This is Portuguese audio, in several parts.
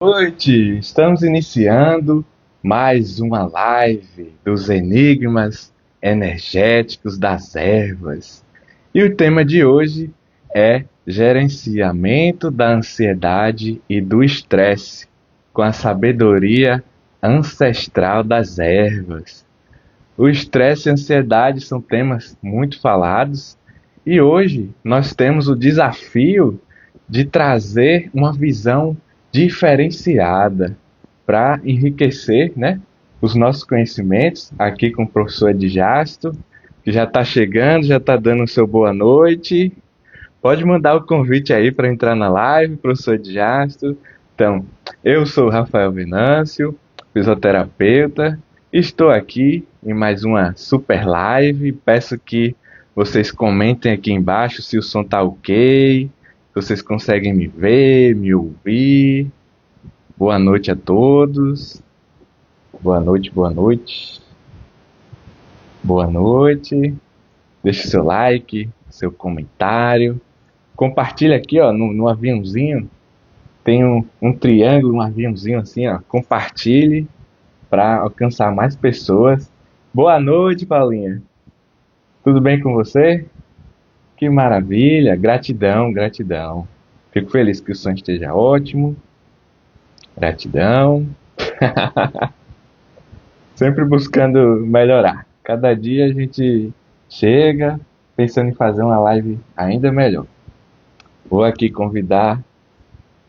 Noite, estamos iniciando mais uma live dos enigmas energéticos das ervas. E o tema de hoje é gerenciamento da ansiedade e do estresse com a sabedoria ancestral das ervas. O estresse e a ansiedade são temas muito falados e hoje nós temos o desafio de trazer uma visão diferenciada para enriquecer, né, os nossos conhecimentos aqui com o professor Edjasto, que já está chegando, já está dando o seu boa noite. Pode mandar o convite aí para entrar na live, professor Edjasto. Então, eu sou o Rafael Venâncio, fisioterapeuta. Estou aqui em mais uma super live. Peço que vocês comentem aqui embaixo se o som tá ok, se vocês conseguem me ver, me ouvir. Boa noite a todos. Boa noite, boa noite. Boa noite. Deixe seu like, seu comentário. Compartilha aqui, ó, no aviãozinho. Tem um triângulo, um aviãozinho assim, ó. Compartilhe para alcançar mais pessoas. Boa noite, Paulinha. Tudo bem com você? Que maravilha. Gratidão, gratidão. Fico feliz que o som esteja ótimo. Gratidão. Sempre buscando melhorar. Cada dia a gente chega pensando em fazer uma live ainda melhor. Vou aqui convidar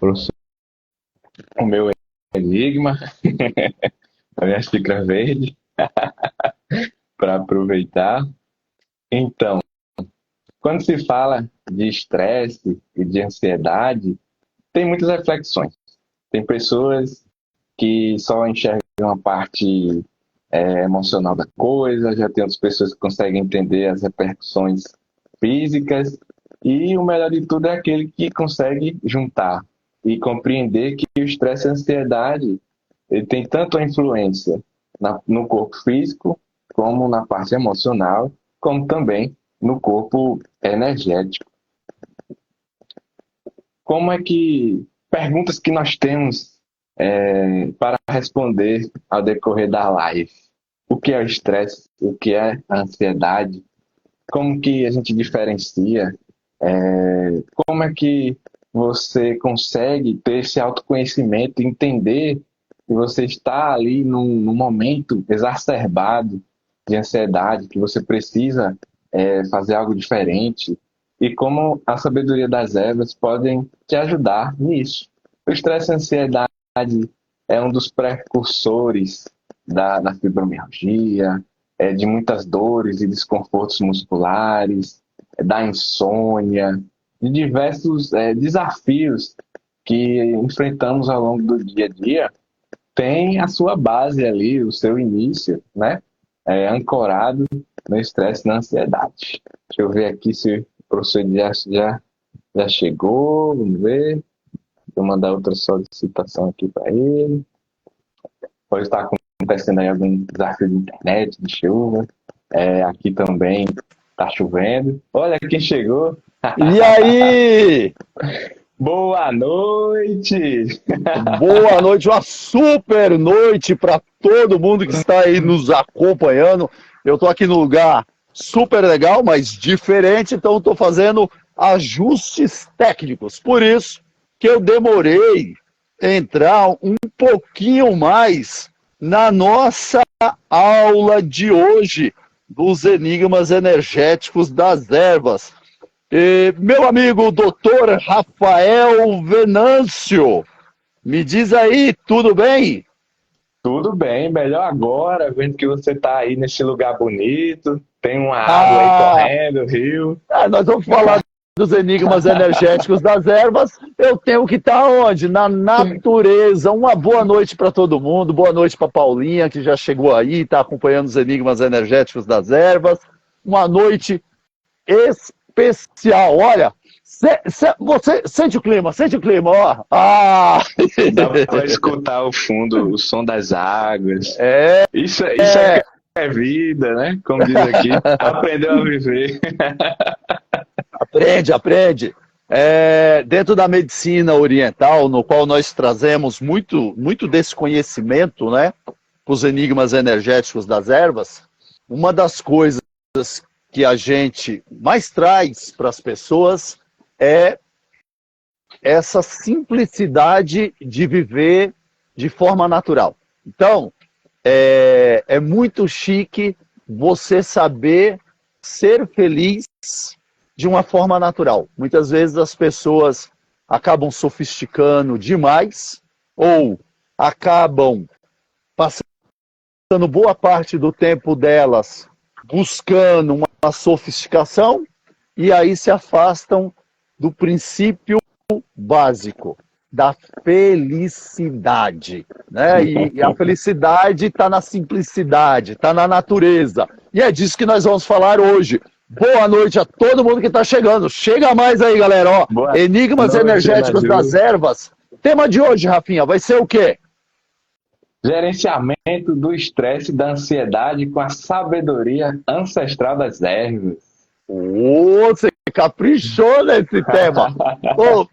o meu enigma, a minha xícara verde, para aproveitar. Então, quando se fala de estresse e de ansiedade, tem muitas reflexões. Tem pessoas que só enxergam a parte emocional da coisa, já tem outras pessoas que conseguem entender as repercussões físicas, e o melhor de tudo é aquele que consegue juntar e compreender que o estresse e a ansiedade ele tem tanto a influência no corpo físico, como na parte emocional, como também no corpo energético. Como é que perguntas que nós temos para responder ao decorrer da live? O que é o estresse? O que é a ansiedade? Como que a gente diferencia? Como é que você consegue ter esse autoconhecimento, entender que você está ali num momento exacerbado de ansiedade, que você precisa fazer algo diferente, e como a sabedoria das ervas podem te ajudar nisso. O estresse e a ansiedade é um dos precursores da fibromialgia, de muitas dores e desconfortos musculares, da insônia, de diversos desafios que enfrentamos ao longo do dia a dia, tem a sua base ali, o seu início, né? Ancorado no estresse e na ansiedade. Deixa eu ver aqui se o professor já chegou, vamos ver. Vou mandar outra solicitação aqui para ele. Pode estar acontecendo aí algum desafio de internet, de chuva. Aqui também está chovendo. Olha quem chegou. E aí? Boa noite! Boa noite, uma super noite para todo mundo que está aí nos acompanhando. Eu estou aqui no lugar super legal, mas diferente, então estou fazendo ajustes técnicos. Por isso que eu demorei a entrar um pouquinho mais na nossa aula de hoje dos enigmas energéticos das ervas. Meu amigo doutor Rafael Venâncio, me diz aí, tudo bem? Tudo bem, melhor agora, vendo que você está aí nesse lugar bonito, tem uma água aí correndo, rio. Nós vamos falar dos enigmas energéticos das ervas. Eu tenho que estar onde? Na natureza. Uma boa noite para todo mundo, boa noite para Paulinha, que já chegou aí, está acompanhando os enigmas energéticos das ervas. Uma noite especial. Olha, você sente o clima, ó. Dá para escutar ao fundo o som das águas. Isso é vida, né? Como diz aqui, aprendeu a viver. Aprende. Dentro da medicina oriental, no qual nós trazemos muito desse conhecimento, né, os enigmas energéticos das ervas, uma das coisas que a gente mais traz para as pessoas é essa simplicidade de viver de forma natural. Então, é muito chique você saber ser feliz de uma forma natural. Muitas vezes as pessoas acabam sofisticando demais ou acabam passando boa parte do tempo delas buscando uma sofisticação e aí se afastam do princípio básico da felicidade, né? E a felicidade está na simplicidade, está na natureza. E é disso que nós vamos falar hoje. Boa noite a todo mundo que está chegando. Chega mais aí, galera. Ó, enigmas energéticos das ervas. Tema de hoje, Rafinha, vai ser o quê? Gerenciamento do estresse e da ansiedade com a sabedoria ancestral das ervas. Você caprichou nesse tema.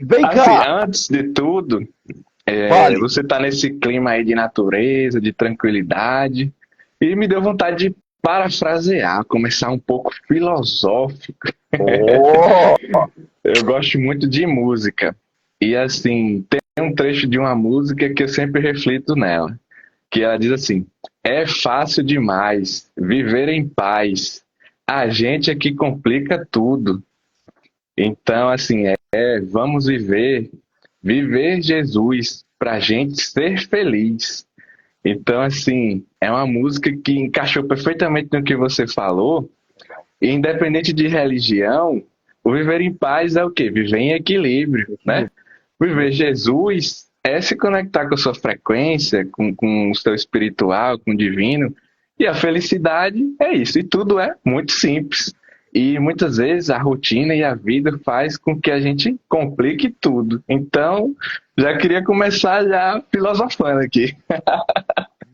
Vem cá. Antes de tudo, você está nesse clima aí de natureza, de tranquilidade, e me deu vontade de parafrasear, começar um pouco filosófico. Eu gosto muito de música. E assim, tem um trecho de uma música que eu sempre reflito nela, que ela diz assim: é fácil demais viver em paz, a gente é que complica tudo. Então, assim, vamos viver Jesus pra gente ser feliz. Então, assim, é uma música que encaixou perfeitamente no que você falou. E independente de religião, o viver em paz é o quê? Viver em equilíbrio, né? Viver Jesus é se conectar com a sua frequência, com o seu espiritual, com o divino. E a felicidade é isso. E tudo é muito simples. E muitas vezes a rotina e a vida faz com que a gente complique tudo. Então, já queria começar já filosofando aqui.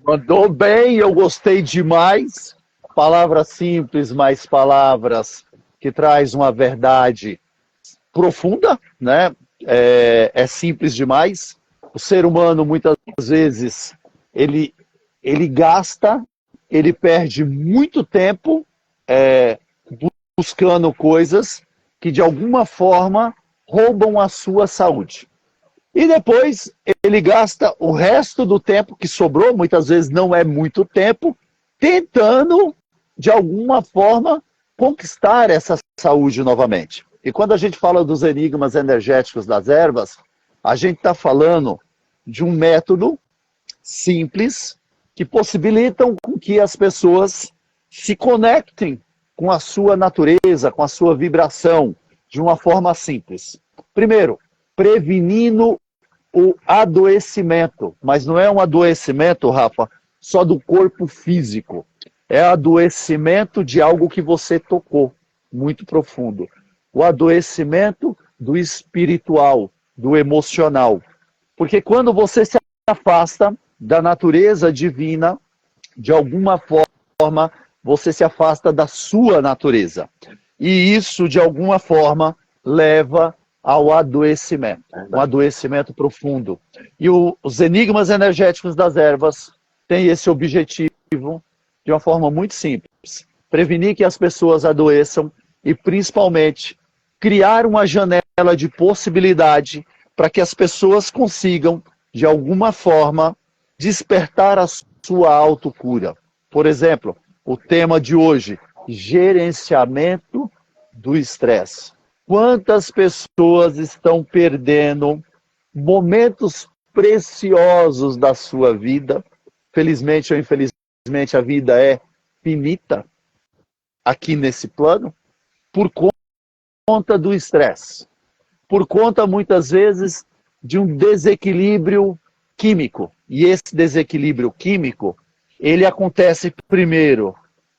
Mandou bem, eu gostei demais. Palavras simples, mas palavras que traz uma verdade profunda, né? É simples demais. O ser humano, muitas vezes, ele gasta, ele perde muito tempo buscando coisas que, de alguma forma, roubam a sua saúde. E depois ele gasta o resto do tempo que sobrou, muitas vezes não é muito tempo, tentando, de alguma forma, conquistar essa saúde novamente. E quando a gente fala dos enigmas energéticos das ervas, a gente está falando de um método simples que possibilitam com que as pessoas se conectem com a sua natureza, com a sua vibração, de uma forma simples. Primeiro, prevenindo o adoecimento, mas não é um adoecimento, Rafa, só do corpo físico. É adoecimento de algo que você tocou, muito profundo. O adoecimento do espiritual, do emocional. Porque quando você se afasta da natureza divina, de alguma forma, você se afasta da sua natureza. E isso, de alguma forma, leva ao adoecimento, um adoecimento profundo. E os enigmas energéticos das ervas têm esse objetivo de uma forma muito simples. Prevenir que as pessoas adoeçam e, principalmente, criar uma janela de possibilidade para que as pessoas consigam, de alguma forma, despertar a sua autocura. Por exemplo, o tema de hoje, gerenciamento do estresse. Quantas pessoas estão perdendo momentos preciosos da sua vida? Felizmente ou infelizmente, a vida é finita aqui nesse plano, por conta do estresse. Por conta, muitas vezes, de um desequilíbrio químico. E esse desequilíbrio químico, ele acontece primeiro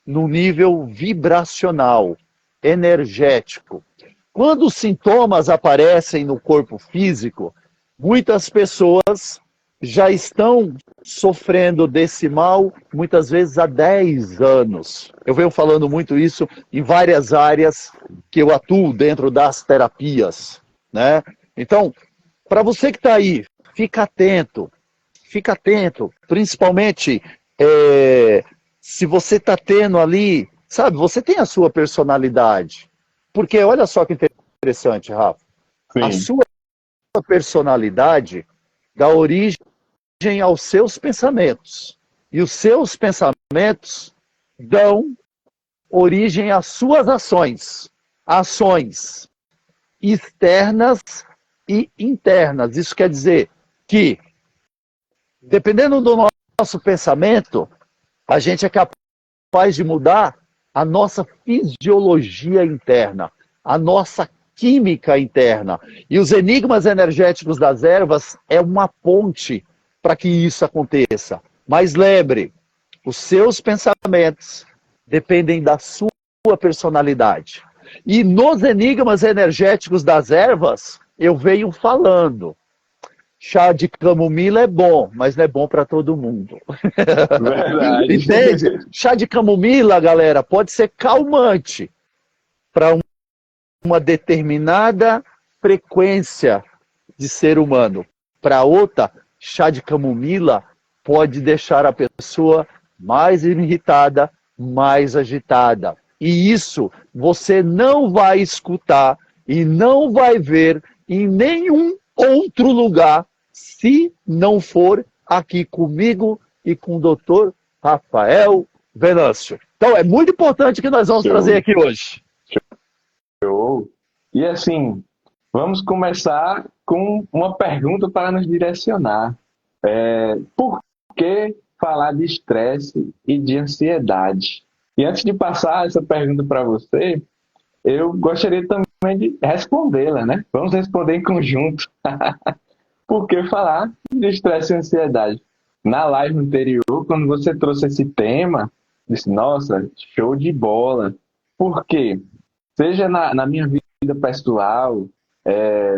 no nível vibracional, energético. Quando os sintomas aparecem no corpo físico, muitas pessoas já estão sofrendo desse mal, muitas vezes há 10 anos. Eu venho falando muito isso em várias áreas que eu atuo dentro das terapias. né? Então, para você que está aí, fica atento, principalmente se você está tendo ali, sabe, você tem a sua personalidade. Porque olha só que interessante, Rafa, a Sim. sua personalidade dá origem aos seus pensamentos. E os seus pensamentos dão origem às suas ações. Ações externas e internas. Isso quer dizer que, dependendo do nosso pensamento, a gente é capaz de mudar a nossa fisiologia interna, a nossa química interna. E os enigmas energéticos das ervas é uma ponte para que isso aconteça. Mas lembre, os seus pensamentos dependem da sua personalidade. E nos enigmas energéticos das ervas, eu venho falando. Chá de camomila é bom, mas não é bom para todo mundo. Verdade. Entende? Chá de camomila, galera, pode ser calmante para uma determinada frequência de ser humano. Para outra, chá de camomila pode deixar a pessoa mais irritada, mais agitada. E isso você não vai escutar e não vai ver em nenhum outro lugar se não for aqui comigo e com o doutor Rafael Venâncio. Então é muito importante que nós vamos trazer aqui hoje. Show. E assim, vamos começar com uma pergunta para nos direcionar. Por que falar de estresse e de ansiedade? E antes de passar essa pergunta para você, eu gostaria também de respondê-la, né? Vamos responder em conjunto. Por que falar de estresse e ansiedade? Na live anterior, quando você trouxe esse tema, disse, nossa, show de bola. Por quê? Seja na minha vida pessoal,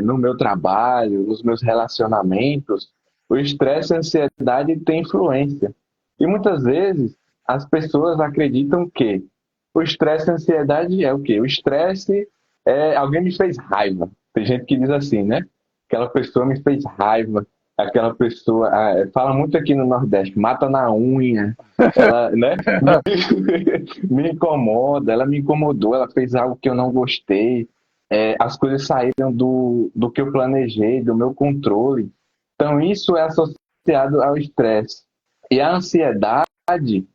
no meu trabalho, nos meus relacionamentos, o estresse e a ansiedade têm influência. E muitas vezes as pessoas acreditam que o estresse e a ansiedade é o quê? O estresse é alguém me fez raiva. Tem gente que diz assim, né? Aquela pessoa me fez raiva. Aquela pessoa, fala muito aqui no Nordeste, mata na unha. Ela, né? Me incomoda, ela me incomodou, ela fez algo que eu não gostei. As coisas saíram do que eu planejei, do meu controle. Então, isso é associado ao estresse. E a ansiedade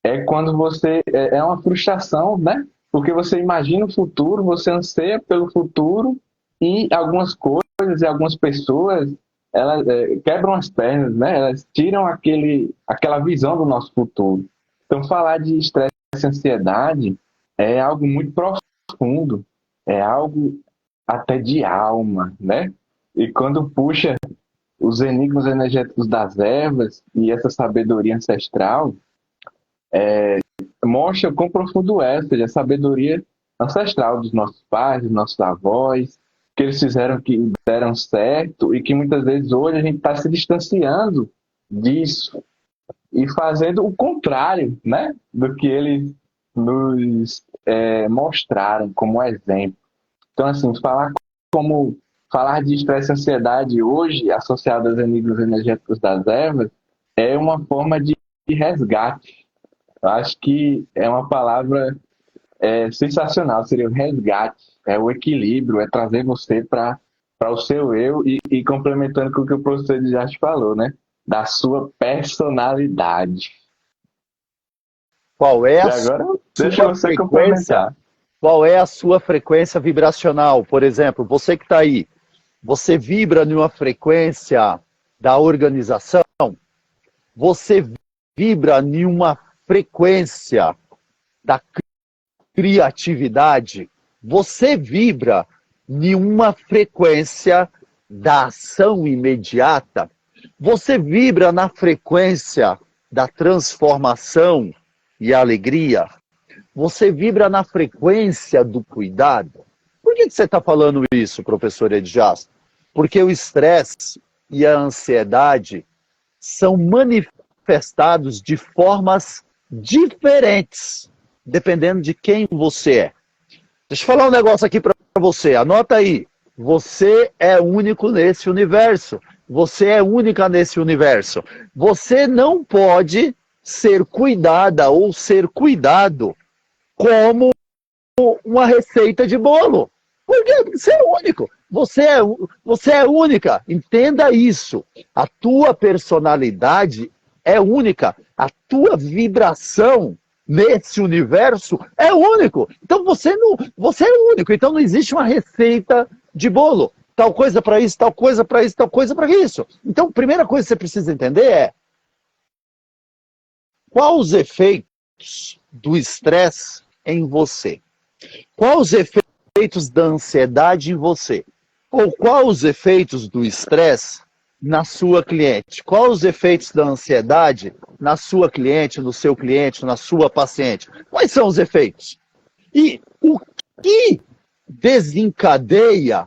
é quando você. É uma frustração, né? Porque você imagina o futuro, você anseia pelo futuro e algumas coisas e algumas pessoas elas quebram as pernas, né? Elas tiram aquela visão do nosso futuro. Então, falar de estresse e ansiedade é algo muito profundo, é algo até de alma, né? E quando puxa os enigmas energéticos das ervas e essa sabedoria ancestral, mostra quão profundo é, ou seja, a sabedoria ancestral dos nossos pais, dos nossos avós, que eles fizeram que deram certo e que muitas vezes hoje a gente está se distanciando disso e fazendo o contrário, né, do que eles nos mostraram como exemplo. Então, assim, falar de estresse e ansiedade hoje, associado aos enigmas energéticos das ervas, é uma forma de resgate. Eu acho que é uma palavra sensacional, seria o resgate, é o equilíbrio, é trazer você para o seu eu e complementando com o que o professor já te falou, né? Da sua personalidade. Qual é E a agora, deixa sua você frequência? complementar. Qual é a sua frequência vibracional? Por exemplo, você que está aí, você vibra numa frequência da organização? Você vibra em uma frequência da criatividade? Você vibra em uma frequência da ação imediata? Você vibra na frequência da transformação e alegria? Você vibra na frequência do cuidado? Por que você está falando isso, professor Edjas? Porque o estresse e a ansiedade são manifestados de formas diferentes, dependendo de quem você é. Deixa eu falar um negócio aqui para você, anota aí. Você é único nesse universo. Você é única nesse universo. Você não pode ser cuidada ou ser cuidado como uma receita de bolo. Porque você é único. Você é única. Entenda isso. A tua personalidade é única. A tua vibração nesse universo é único. Então você é único. Então não existe uma receita de bolo. Tal coisa para isso, tal coisa para isso, tal coisa para isso. Então a primeira coisa que você precisa entender é quais os efeitos do estresse em você? Quais os efeitos da ansiedade em você? Ou quais os efeitos do estresse na sua cliente? Quais os efeitos da ansiedade na sua cliente, no seu cliente, na sua paciente? Quais são os efeitos? E o que desencadeia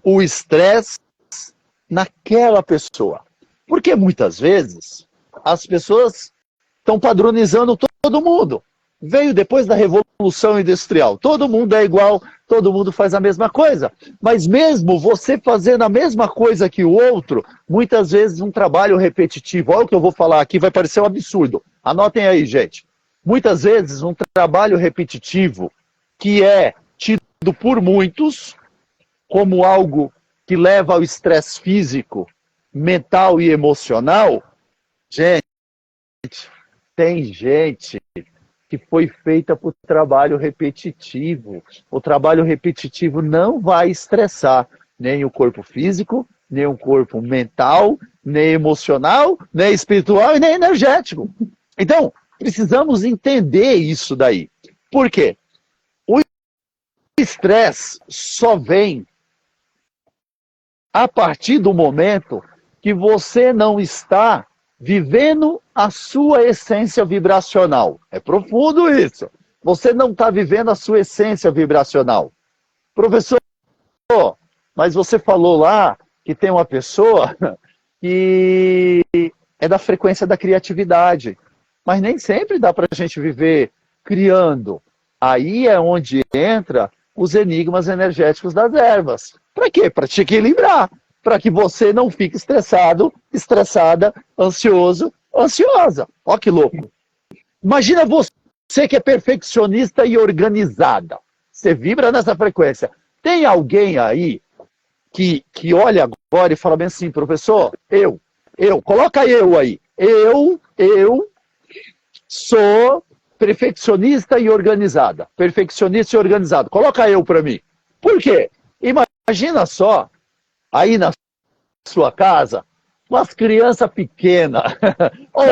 o estresse naquela pessoa? Porque muitas vezes as pessoas estão padronizando todo mundo. Veio depois da Revolução Industrial. Todo mundo é igual, todo mundo faz a mesma coisa. Mas mesmo você fazendo a mesma coisa que o outro, muitas vezes um trabalho repetitivo. Olha o que eu vou falar aqui, vai parecer um absurdo. Anotem aí, gente. Muitas vezes um trabalho repetitivo que é tido por muitos como algo que leva ao estresse físico, mental e emocional. Gente, tem gente que foi feita por trabalho repetitivo. O trabalho repetitivo não vai estressar nem o corpo físico, nem o corpo mental, nem emocional, nem espiritual e nem energético. Então, precisamos entender isso daí. Por quê? O estresse só vem a partir do momento que você não está vivendo a sua essência vibracional. É profundo isso. Você não está vivendo a sua essência vibracional. Professor, mas você falou lá que tem uma pessoa que é da frequência da criatividade. Mas nem sempre dá para a gente viver criando. Aí é onde entra os enigmas energéticos das ervas. Para quê? Para te equilibrar. Para que você não fique estressado, estressada, ansioso, ansiosa. Ó que louco. Imagina você que é perfeccionista e organizada. Você vibra nessa frequência. Tem alguém aí que olha agora e fala bem assim, professor, coloca eu aí. Eu sou perfeccionista e organizada. Perfeccionista e organizado. Coloca eu para mim. Por quê? Imagina só, aí na sua casa, umas crianças pequenas, ou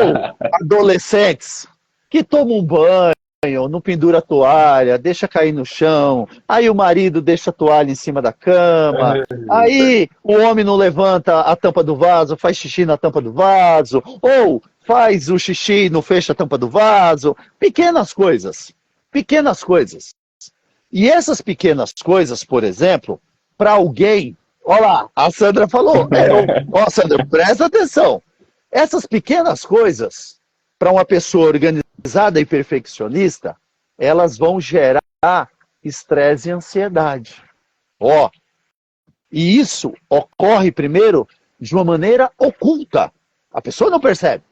adolescentes, que tomam um banho, não pendura a toalha, deixa cair no chão, aí o marido deixa a toalha em cima da cama, aí o homem não levanta a tampa do vaso, faz xixi na tampa do vaso, ou faz o xixi e não fecha a tampa do vaso. Pequenas coisas. Pequenas coisas. E essas pequenas coisas, por exemplo, para alguém... Olha lá, a Sandra falou. Ó, Sandra, presta atenção. Essas pequenas coisas, para uma pessoa organizada e perfeccionista, elas vão gerar estresse e ansiedade. Ó, e isso ocorre primeiro de uma maneira oculta. A pessoa não percebe.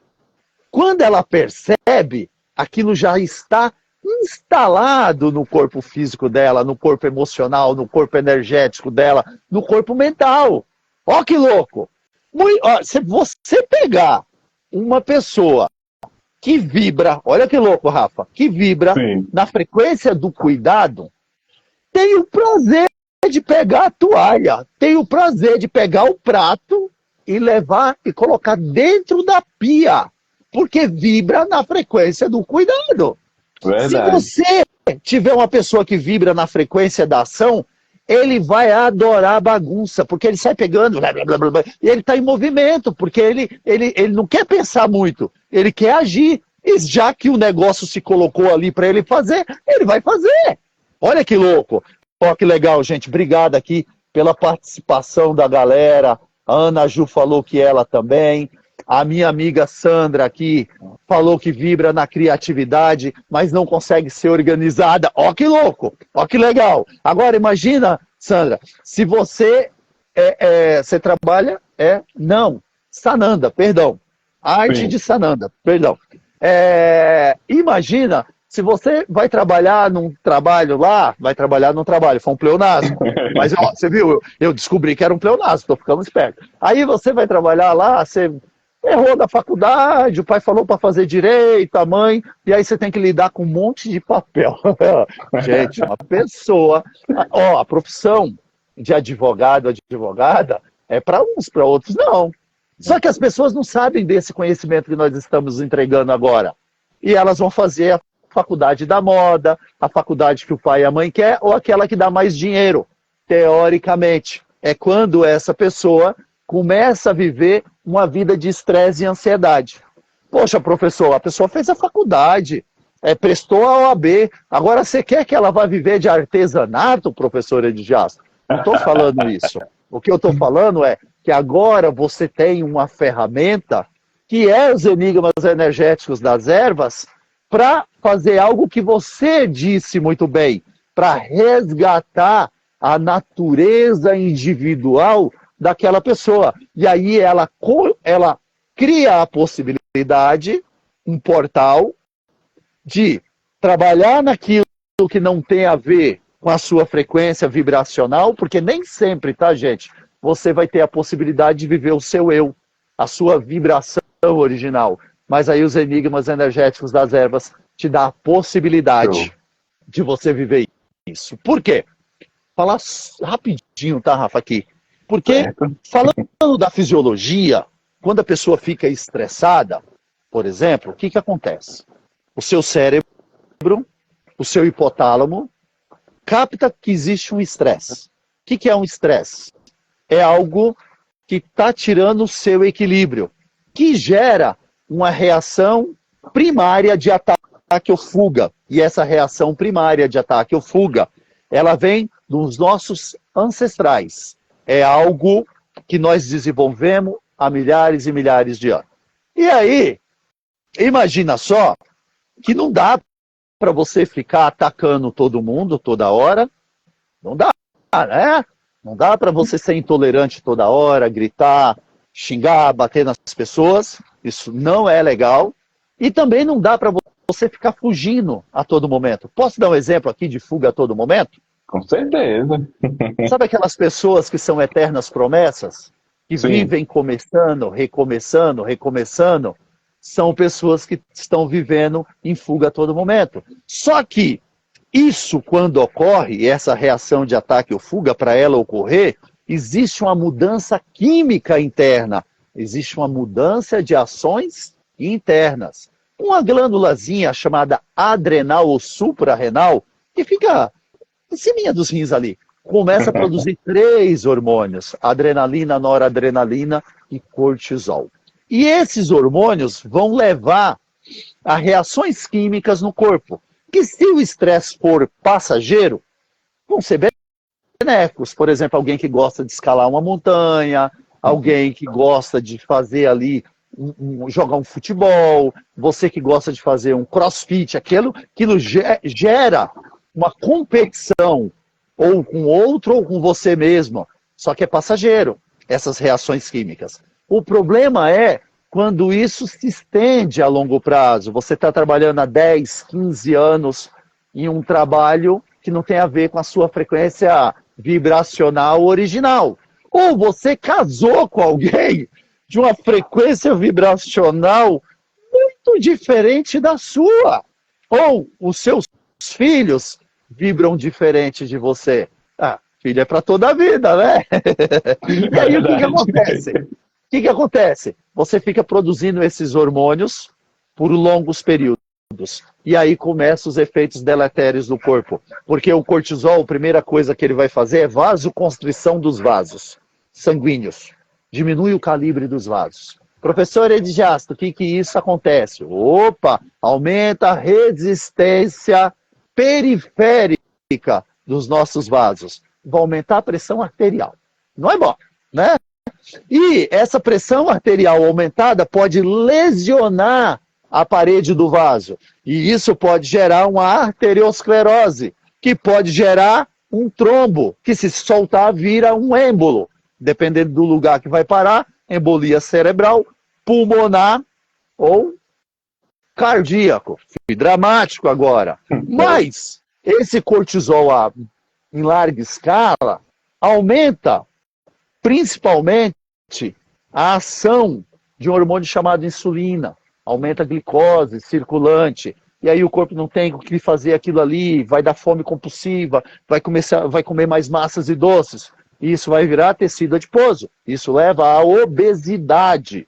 Quando ela percebe, aquilo já está instalado no corpo físico dela, no corpo emocional, no corpo energético dela, no corpo mental. Ó que louco! Se você pegar uma pessoa que vibra, olha que louco, Rafa, que vibra Sim. na frequência do cuidado, tem o prazer de pegar a toalha, tem o prazer de pegar o prato e levar e colocar dentro da pia. Porque vibra na frequência do cuidado. Verdade. Se você tiver uma pessoa que vibra na frequência da ação, ele vai adorar a bagunça, porque ele sai pegando, blá, blá, blá, blá, e ele está em movimento, porque ele não quer pensar muito, ele quer agir. E já que o negócio se colocou ali para ele fazer, ele vai fazer. Olha que louco. Ó, que legal, gente. Obrigado aqui pela participação da galera. A Ana Ju falou que ela também. A minha amiga Sandra aqui falou que vibra na criatividade, mas não consegue ser organizada. Ó que louco, ó que legal. Agora imagina, Sandra, se você você trabalha, não, Sananda, perdão. Arte Sim. de Sananda, perdão. Imagina se você vai trabalhar num trabalho lá, foi um pleonasmo. Mas ó, você viu, eu descobri que era um pleonasmo, estou ficando esperto. Aí você vai trabalhar lá, você errou da faculdade, o pai falou para fazer direito, a mãe, e aí você tem que lidar com um monte de papel. Gente, uma pessoa, ó, a profissão de advogado, advogada, é para uns, para outros não. Só que as pessoas não sabem desse conhecimento que nós estamos entregando agora. E elas vão fazer a faculdade da moda, a faculdade que o pai e a mãe quer, ou aquela que dá mais dinheiro, teoricamente. É quando essa pessoa começa a viver uma vida de estresse e ansiedade. Poxa, professor, a pessoa fez a faculdade, prestou a OAB, agora você quer que ela vá viver de artesanato, professor Edjastro? Não estou falando isso. O que eu estou falando é que agora você tem uma ferramenta que é os enigmas energéticos das ervas para fazer algo que você disse muito bem, para resgatar a natureza individual daquela pessoa. E aí ela cria a possibilidade, um portal, de trabalhar naquilo que não tem a ver com a sua frequência vibracional, porque nem sempre, tá, gente? Você vai ter a possibilidade de viver o seu eu, a sua vibração original. Mas aí os enigmas energéticos das ervas te dá a possibilidade de você viver isso. Por quê? Falar rapidinho, tá, Rafa, aqui. Porque, falando da fisiologia, quando a pessoa fica estressada, por exemplo, o que acontece? O seu cérebro, o seu hipotálamo, capta que existe um estresse. O que é um estresse? É algo que está tirando o seu equilíbrio, que gera uma reação primária de ataque ou fuga. E essa reação primária de ataque ou fuga, ela vem dos nossos ancestrais. É algo que nós desenvolvemos há milhares e milhares de anos. E aí, imagina só que não dá para você ficar atacando todo mundo toda hora. Não dá, né? Não dá para você ser intolerante toda hora, gritar, xingar, bater nas pessoas. Isso não é legal. E também não dá para você ficar fugindo a todo momento. Posso dar um exemplo aqui de fuga a todo momento? Com certeza. Sabe aquelas pessoas que são eternas promessas? Que Sim. vivem começando, recomeçando, recomeçando? São pessoas que estão vivendo em fuga a todo momento. Só que isso, quando ocorre, essa reação de ataque ou fuga, para ela ocorrer, existe uma mudança química interna. Existe uma mudança de ações internas. Uma glândulazinha chamada adrenal ou suprarrenal, que fica em cima dos rins ali, começa a produzir 3 hormônios: adrenalina, noradrenalina e cortisol. E esses hormônios vão levar a reações químicas no corpo, que se o estresse for passageiro, vão ser benéficos. Por exemplo, alguém que gosta de escalar uma montanha, alguém que gosta de fazer ali, jogar um futebol, você que gosta de fazer um crossfit, aquilo gera uma competição, ou com outro, ou com você mesmo. Só que é passageiro, essas reações químicas. O problema é quando isso se estende a longo prazo. Você está trabalhando há 10, 15 anos em um trabalho que não tem a ver com a sua frequência vibracional original. Ou você casou com alguém de uma frequência vibracional muito diferente da sua. Ou os seus filhos vibram diferente de você. Filho é para toda a vida, né? E aí o que acontece? O que acontece? Você fica produzindo esses hormônios por longos períodos. E aí começam os efeitos deletérios do corpo. Porque o cortisol, a primeira coisa que ele vai fazer é vasoconstrição dos vasos sanguíneos. Diminui o calibre dos vasos. Professor Edjastro, o que isso acontece? Opa, aumenta a resistência periférica dos nossos vasos. Vai aumentar a pressão arterial. Não é bom, né? E essa pressão arterial aumentada pode lesionar a parede do vaso. E isso pode gerar uma arteriosclerose, que pode gerar um trombo, que se soltar vira um êmbolo. Dependendo do lugar que vai parar, embolia cerebral, pulmonar ou cardíaco. Fui dramático agora. Mas esse cortisol em larga escala aumenta principalmente a ação de um hormônio chamado insulina. Aumenta a glicose circulante. E aí o corpo não tem o que fazer aquilo ali, vai dar fome compulsiva, vai comer mais massas e doces. Isso vai virar tecido adiposo. Isso leva à obesidade.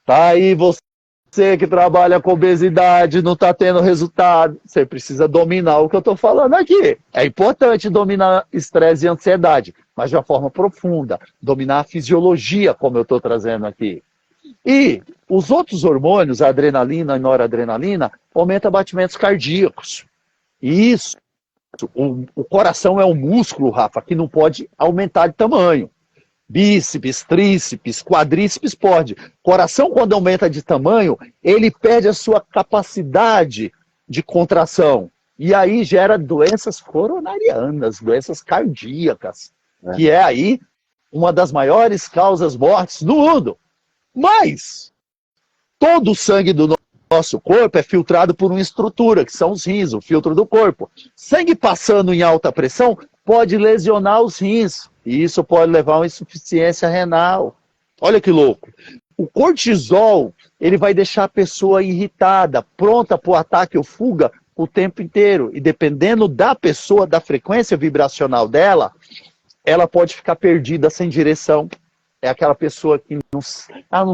Tá aí você que trabalha com obesidade, não está tendo resultado. Você precisa dominar o que eu estou falando aqui. É importante dominar estresse e ansiedade, mas de uma forma profunda. Dominar a fisiologia, como eu estou trazendo aqui. E os outros hormônios, a adrenalina e noradrenalina, aumentam batimentos cardíacos. E isso, o coração é um músculo, Rafa, que não pode aumentar de tamanho. Bíceps, tríceps, quadríceps pode. Coração, quando aumenta de tamanho, ele perde a sua capacidade de contração. E aí gera doenças coronarianas, doenças cardíacas, que é aí uma das maiores causas mortes do mundo. Mas todo o sangue do nosso corpo é filtrado por uma estrutura, que são os rins, o filtro do corpo. Sangue passando em alta pressão pode lesionar os rins. E isso pode levar a uma insuficiência renal. Olha que louco. O cortisol, ele vai deixar a pessoa irritada, pronta para o ataque ou fuga o tempo inteiro. E dependendo da pessoa, da frequência vibracional dela, ela pode ficar perdida, sem direção. É aquela pessoa que não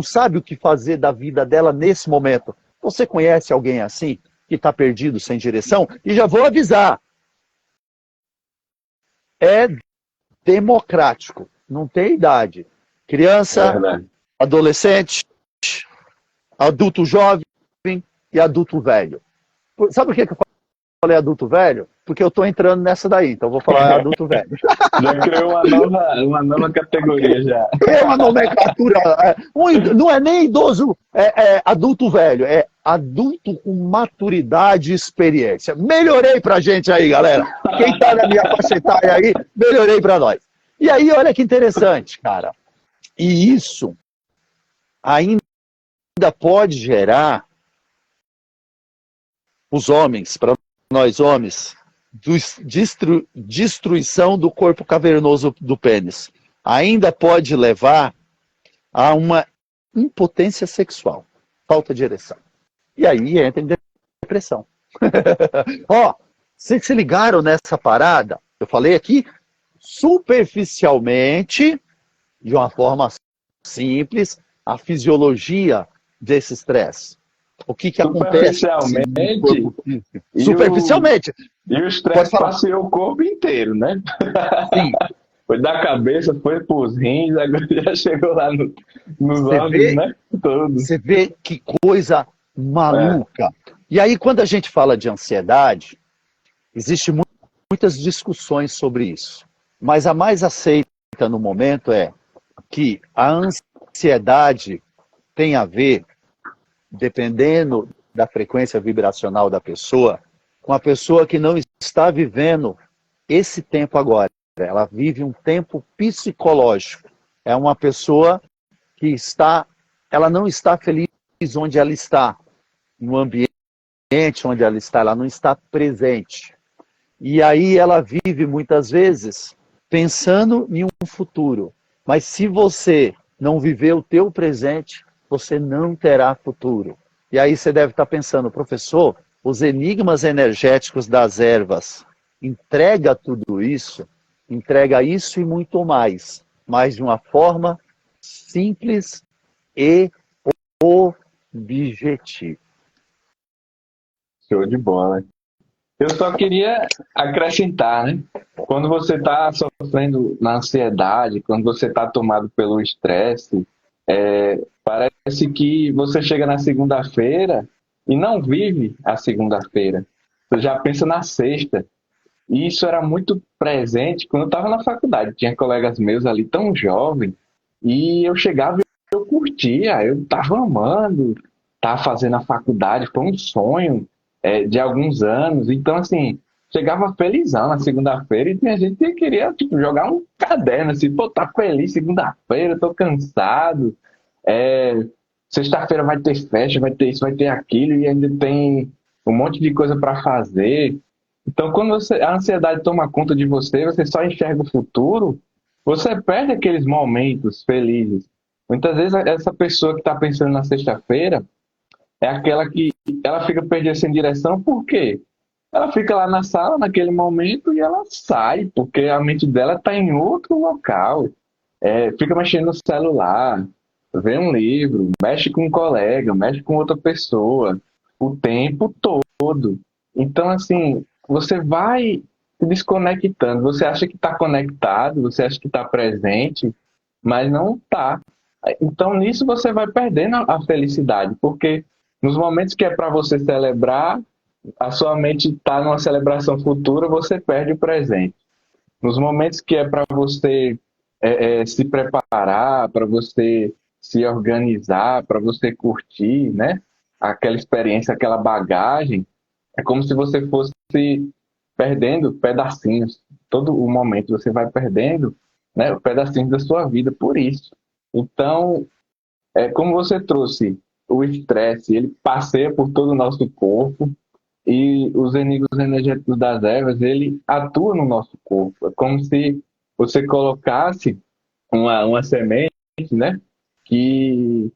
sabe o que fazer da vida dela nesse momento. Você conhece alguém assim, que está perdido, sem direção? E já vou avisar. É democrático, não tem idade. Criança, adolescente, adulto jovem e adulto velho. Sabe por que eu falei adulto velho? Porque eu estou entrando nessa daí, então eu vou falar adulto velho. Já criou uma nova categoria já. É uma nomenclatura. Não é nem idoso, é adulto velho, é adulto com maturidade e experiência. Melhorei pra gente aí, galera. Quem tá na minha faixa etária aí, melhorei pra nós. E aí, olha que interessante, cara. E isso ainda pode gerar os homens, para nós homens, destruição do corpo cavernoso do pênis. Ainda pode levar a uma impotência sexual, falta de ereção. E aí entra em depressão. Ó, vocês se ligaram nessa parada? Eu falei aqui superficialmente, de uma forma simples, a fisiologia desse estresse. O que acontece? Superficialmente. E o estresse passeou o corpo inteiro, né? Sim. Foi da cabeça, foi pros rins, agora já chegou lá nos órgãos, né? Todos. Você vê que coisa maluca. E aí, quando a gente fala de ansiedade, existe muitas discussões sobre isso. Mas a mais aceita no momento é que a ansiedade tem a ver, dependendo da frequência vibracional da pessoa, com a pessoa que não está vivendo esse tempo agora. Ela vive um tempo psicológico. É uma pessoa que ela não está feliz onde ela está, no ambiente onde ela está, ela não está presente. E aí ela vive muitas vezes pensando em um futuro. Mas se você não viver o teu presente, você não terá futuro. E aí você deve estar pensando, professor, os enigmas energéticos das ervas entrega tudo isso? Entrega isso e muito mais, mas de uma forma simples e objetiva. Show de bola. Eu só queria acrescentar, né? Quando você está sofrendo na ansiedade, quando você está tomado pelo estresse, parece que você chega na segunda-feira e não vive a segunda-feira. Você já pensa na sexta. E isso era muito presente quando eu estava na faculdade. Tinha colegas meus ali tão jovens e eu chegava e eu curtia, eu estava amando. tá fazendo a faculdade, foi um sonho de alguns anos. Então, assim, chegava felizão na segunda-feira e tinha gente que queria, tipo, jogar um caderno, assim, pô, tá feliz segunda-feira, tô cansado. É, sexta-feira vai ter festa, vai ter isso, vai ter aquilo, e ainda tem um monte de coisa para fazer. Então, quando a ansiedade toma conta de você, você só enxerga o futuro, você perde aqueles momentos felizes. Muitas vezes essa pessoa que está pensando na sexta-feira é aquela que ela fica perdida sem direção, por quê? Ela fica lá na sala naquele momento e ela sai, porque a mente dela está em outro local. Fica mexendo no celular, vê um livro, mexe com um colega, mexe com outra pessoa, o tempo todo. Então, assim, você vai se desconectando. Você acha que está conectado, você acha que está presente, mas não está. Então, nisso você vai perdendo a felicidade, porque nos momentos que é para você celebrar, a sua mente está numa celebração futura, você perde o presente. Nos momentos que é para você se preparar, para você se organizar, para você curtir, né? Aquela experiência, aquela bagagem, é como se você fosse perdendo pedacinhos. Todo o momento você vai perdendo, né, pedacinhos da sua vida por isso. Então, como você trouxe o estresse, ele passeia por todo o nosso corpo, e os enigmas energéticos das ervas, ele atua no nosso corpo. É como se você colocasse uma semente, né? Que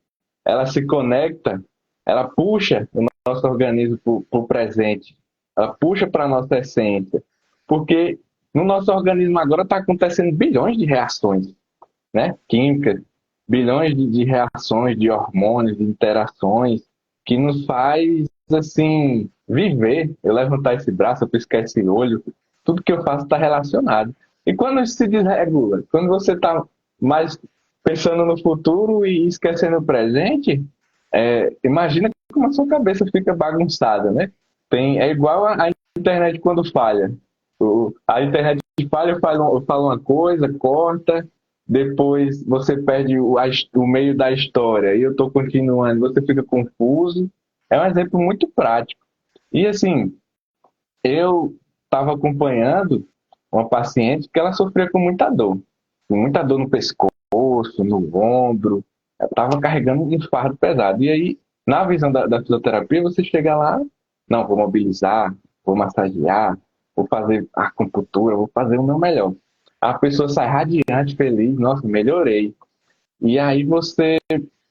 ela se conecta, ela puxa o nosso organismo para o presente, ela puxa para a nossa essência. Porque no nosso organismo agora está acontecendo bilhões de reações, né? Químicas, bilhões de reações, de hormônios, de interações, que nos faz, assim, viver. Eu levantar esse braço, eu piscar esse olho, tudo que eu faço está relacionado. E quando isso se desregula, quando você está mais pensando no futuro e esquecendo o presente, imagina como a sua cabeça fica bagunçada, né? É igual a internet quando falha. A internet falha, eu falo uma coisa, corta, depois você perde o meio da história e eu estou continuando, você fica confuso. É um exemplo muito prático. E assim, eu estava acompanhando uma paciente que ela sofria com muita dor no pescoço, no ombro, ela estava carregando um fardo pesado. E aí, na visão da fisioterapia, você chega lá, não, vou mobilizar, vou massagear, vou fazer acupuntura, vou fazer o meu melhor. A pessoa sai radiante, feliz, nossa, melhorei. E aí você,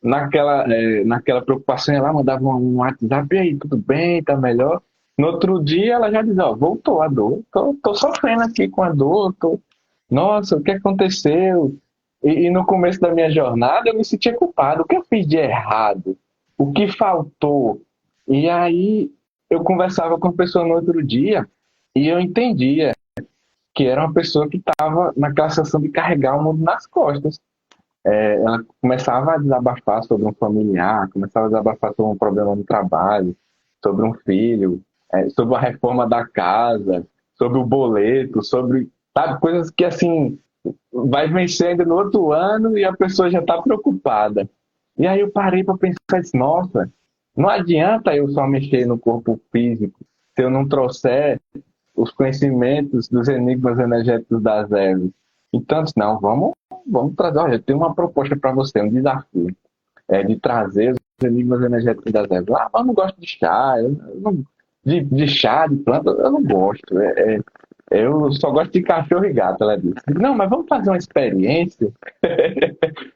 naquela preocupação, ela mandava um WhatsApp, e aí, tudo bem, tá melhor? No outro dia ela já dizia, ó, voltou a dor, tô sofrendo aqui com a dor, nossa, o que aconteceu? E no começo da minha jornada eu me sentia culpado, o que eu fiz de errado? O que faltou? E aí eu conversava com a pessoa no outro dia e eu entendia que era uma pessoa que estava naquela sensação de carregar o mundo nas costas. Ela começava a desabafar sobre um familiar, começava a desabafar sobre um problema no trabalho, sobre um filho, sobre a reforma da casa, sobre o boleto, sobre, sabe, coisas que assim vai vencer ainda no outro ano e a pessoa já está preocupada. E aí eu parei para pensar, assim, nossa, não adianta eu só mexer no corpo físico se eu não trouxer os conhecimentos dos enigmas energéticos das ervas. Então, não, vamos trazer. Olha, eu tenho uma proposta para você, um desafio, de trazer os enigmas energéticos das ervas. Ah, eu não gosto de chá, de chá, de planta, eu não gosto. Eu só gosto de cachorro e gato, ela disse. Não, mas vamos fazer uma experiência.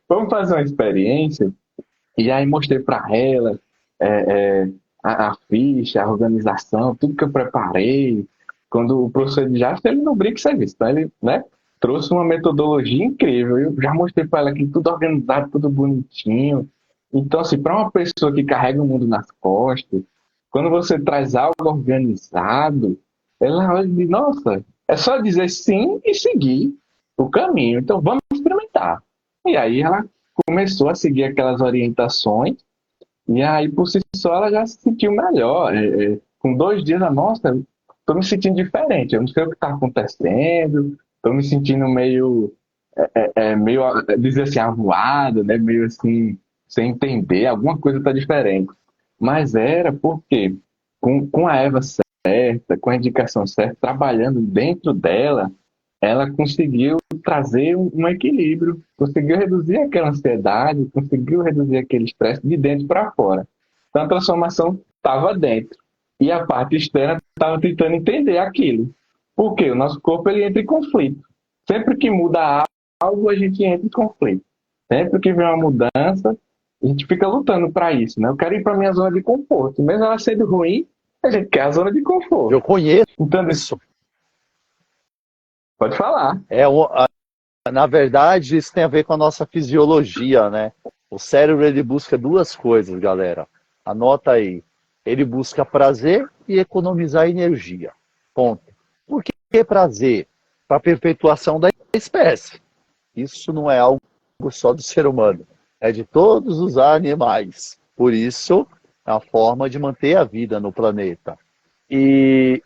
Vamos fazer uma experiência. E aí mostrei para ela é, é, a ficha, a organização, tudo que eu preparei. Quando o professor de Jasta, ele não brinca serviço, então ele, né, trouxe uma metodologia incrível. Eu já mostrei para ela aqui tudo organizado, tudo bonitinho. Então, assim, para uma pessoa que carrega o mundo nas costas, quando você traz algo organizado, ela olha e diz, nossa, é só dizer sim e seguir o caminho. Então, vamos experimentar. E aí ela começou a seguir aquelas orientações e aí, por si só, ela já se sentiu melhor. Com 2 dias, nossa, estou me sentindo diferente. Eu não sei o que está acontecendo, estou me sentindo meio, dizer assim, avoado, né? Meio assim, sem entender, alguma coisa está diferente. Mas era porque, com a Eva certa, com a indicação certa, trabalhando dentro dela, ela conseguiu trazer um equilíbrio, conseguiu reduzir aquela ansiedade, conseguiu reduzir aquele estresse de dentro para fora. Então a transformação estava dentro. E a parte externa estava tentando entender aquilo. Porque o nosso corpo ele entra em conflito. Sempre que muda algo, a gente entra em conflito. Sempre que vem uma mudança, a gente fica lutando para isso, né? Eu quero ir para minha zona de conforto. Mesmo ela sendo ruim, a gente quer a zona de Eu conforto. conheço Então, isso. pode falar. Na verdade, isso tem a ver com a nossa fisiologia, né? O cérebro ele busca duas coisas, galera. Anota aí. Ele busca prazer e economizar energia. Ponto. Por que prazer? Para a perpetuação da espécie. Isso não é algo só do ser humano. É de todos os animais. Por isso, é a forma de manter a vida no planeta. E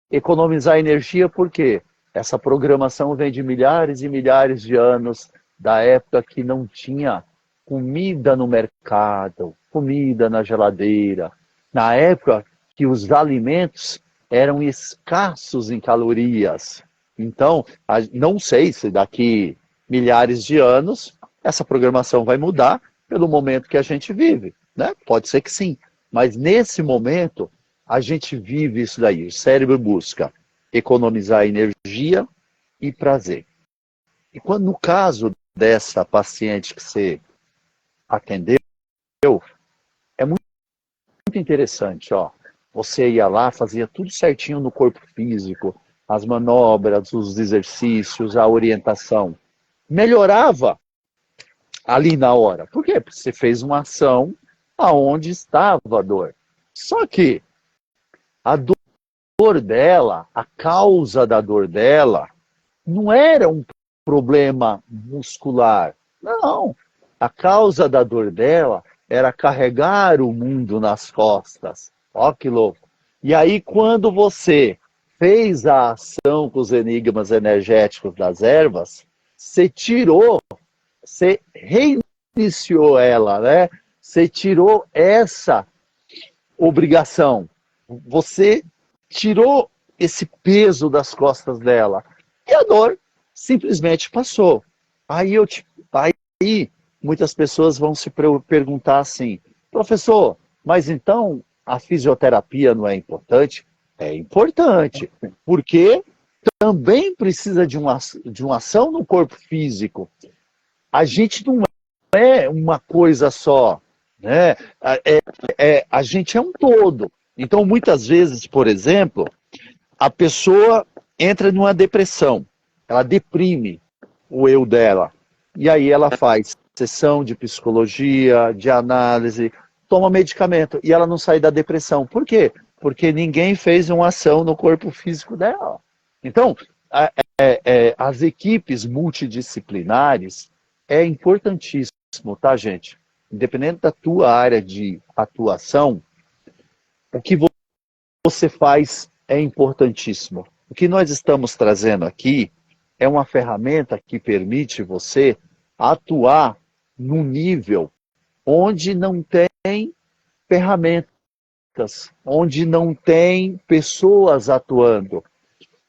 economizar energia por quê? Essa programação vem de milhares e milhares de anos, da época que não tinha comida no mercado, comida na geladeira, na época que os alimentos eram escassos em calorias. Então, não sei se daqui milhares de anos essa programação vai mudar pelo momento que a gente vive, né? Pode ser que sim, mas nesse momento a gente vive isso daí. O cérebro busca economizar energia e prazer. E quando, no caso dessa paciente que você atendeu, é muito interessante, ó. Você ia lá, fazia tudo certinho no corpo físico, as manobras, os exercícios, a orientação. Melhorava ali na hora. Por quê? Porque você fez uma ação aonde estava a dor. Só que a dor dela, a causa da dor dela, não era um problema muscular. Não. A causa da dor dela era carregar o mundo nas costas. Ó que louco. E aí, quando você fez a ação com os enigmas energéticos das ervas, você tirou, você reiniciou ela, né? Você tirou essa obrigação. Você tirou esse peso das costas dela. E a dor simplesmente passou. Aí muitas pessoas vão se perguntar assim, professor, mas então a fisioterapia não é importante? É importante, porque também precisa de uma ação no corpo físico. A gente não é uma coisa só, né? A gente é um todo. Então, muitas vezes, por exemplo, a pessoa entra numa depressão, ela deprime o eu dela. E aí ela faz sessão de psicologia, de análise, toma medicamento e ela não sai da depressão. Por quê? Porque ninguém fez uma ação no corpo físico dela. Então, as equipes multidisciplinares é importantíssimo, tá, gente? Independente da tua área de atuação, o que você faz é importantíssimo. O que nós estamos trazendo aqui é uma ferramenta que permite você atuar num nível onde não tem ferramentas, onde não tem pessoas atuando.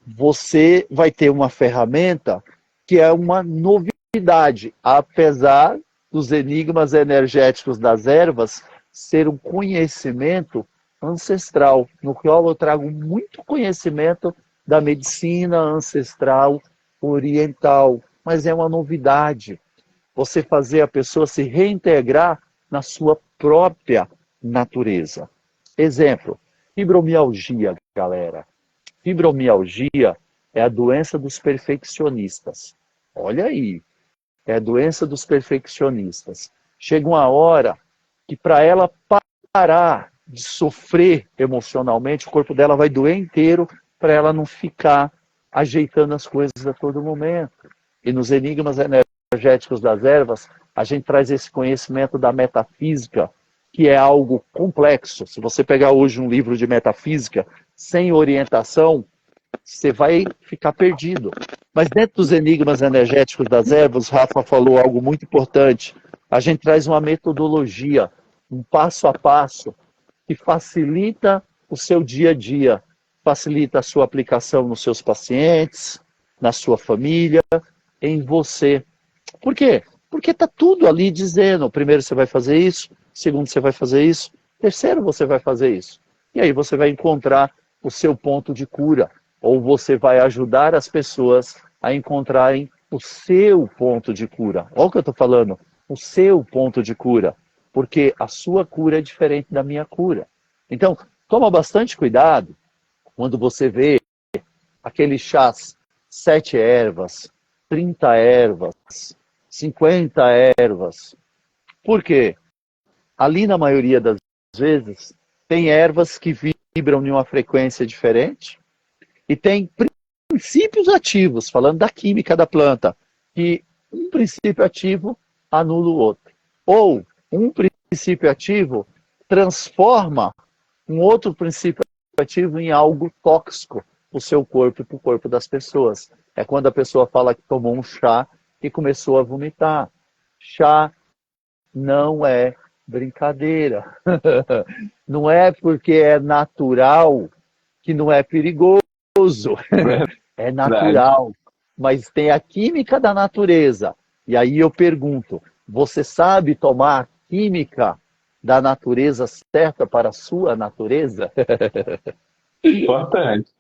Você vai ter uma ferramenta que é uma novidade, apesar dos enigmas energéticos das ervas ser um conhecimento ancestral, no qual eu trago muito conhecimento da medicina ancestral oriental, mas é uma novidade. Você fazer a pessoa se reintegrar na sua própria natureza. Exemplo, fibromialgia, galera. Fibromialgia é a doença dos perfeccionistas. Olha aí, é a doença dos perfeccionistas. Chega uma hora que para ela parar de sofrer emocionalmente, o corpo dela vai doer inteiro para ela não ficar ajeitando as coisas a todo momento. E nos enigmas energéticos das ervas, a gente traz esse conhecimento da metafísica, que é algo complexo. Se você pegar hoje um livro de metafísica sem orientação, você vai ficar perdido. Mas dentro dos enigmas energéticos das ervas, Rafa falou algo muito importante. A gente traz uma metodologia, um passo a passo, que facilita o seu dia a dia, facilita a sua aplicação nos seus pacientes, na sua família, em você. Por quê? Porque está tudo ali dizendo, primeiro você vai fazer isso, segundo você vai fazer isso, terceiro você vai fazer isso. E aí você vai encontrar o seu ponto de cura, ou você vai ajudar as pessoas a encontrarem o seu ponto de cura. Olha o que eu estou falando, o seu ponto de cura, porque a sua cura é diferente da minha cura. Então, toma bastante cuidado quando você vê aqueles chás 7 ervas, 30 ervas, 50 ervas. Por quê? Ali, na maioria das vezes, tem ervas que vibram em uma frequência diferente e tem princípios ativos, falando da química da planta, que um princípio ativo anula o outro. Ou um princípio ativo transforma um outro princípio ativo em algo tóxico para o seu corpo e para o corpo das pessoas. É quando a pessoa fala que tomou um chá e começou a vomitar. Chá não é brincadeira. Não é porque é natural que não é perigoso. É Verdade. natural. Mas tem a química da natureza. E aí eu pergunto, você sabe tomar a química da natureza certa para a sua natureza? Importante.